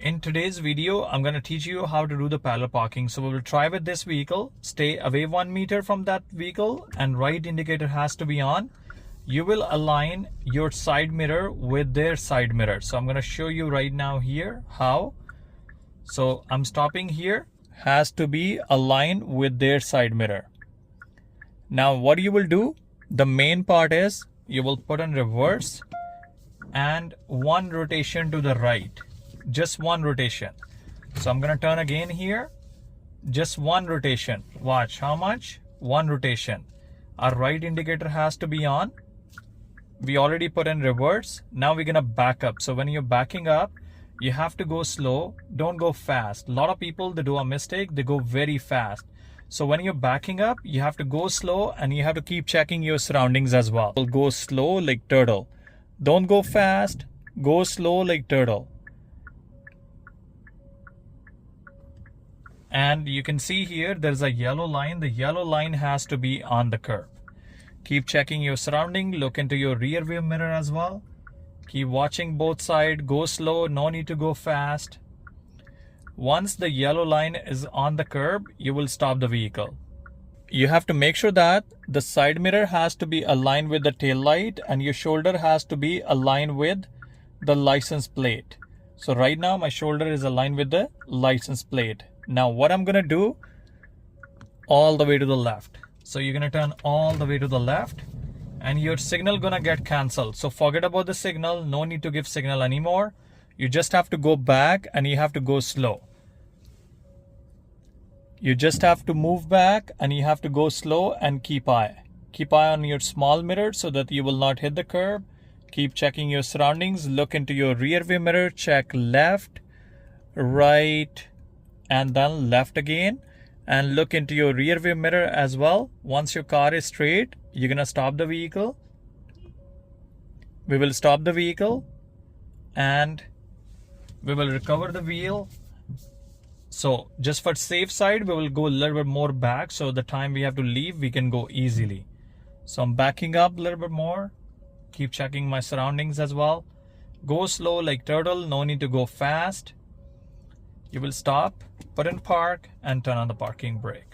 In today's video, I'm going to teach you how to do the parallel parking. So we will try with this vehicle, stay away 1 meter from that vehicle and right indicator has to be on. You will align your side mirror with their side mirror. So I'm going to show you right now here how. So I'm stopping here, has to be aligned with their side mirror. Now what you will do, the main part is you will put in reverse and one rotation to the right. Just one rotation. So I'm gonna turn again here. Just one rotation. Watch how much? One rotation. Our right indicator has to be on. We already put in reverse. Now we're gonna back up. So when you're backing up, you have to go slow. Don't go fast. A lot of people, they do a mistake. They go very fast. So when you're backing up, you have to go slow and you have to keep checking your surroundings as well. Go slow like turtle. Don't go fast. Go slow like turtle. And you can see here there's a yellow line. The yellow line has to be on the curb. Keep checking your surrounding. Look into your rear view mirror as well. Keep watching both sides. Go slow. No need to go fast. Once the yellow line is on the curb, you will stop the vehicle. You have to make sure that the side mirror has to be aligned with the tail light and your shoulder has to be aligned with the license plate. So right now my shoulder is aligned with the license plate. Now what I'm gonna do, all the way to the left. So you're gonna turn all the way to the left and your signal gonna get cancelled. So forget about the signal, no need to give signal anymore. You just have to go back and you have to go slow. You just have to move back and you have to go slow and keep eye. Keep eye on your small mirror so that you will not hit the curb. Keep checking your surroundings. Look into your rear view mirror. Check left, right, and then left again. And look into your rear view mirror as well. Once your car is straight, you're gonna stop the vehicle. We will stop the vehicle and we will recover the wheel. So just for safe side, we will go a little bit more back. So the time we have to leave, we can go easily. So I'm backing up a little bit more. Keep checking my surroundings as well. Go slow like turtle. No need to go fast. You will stop, put in park and turn on the parking brake.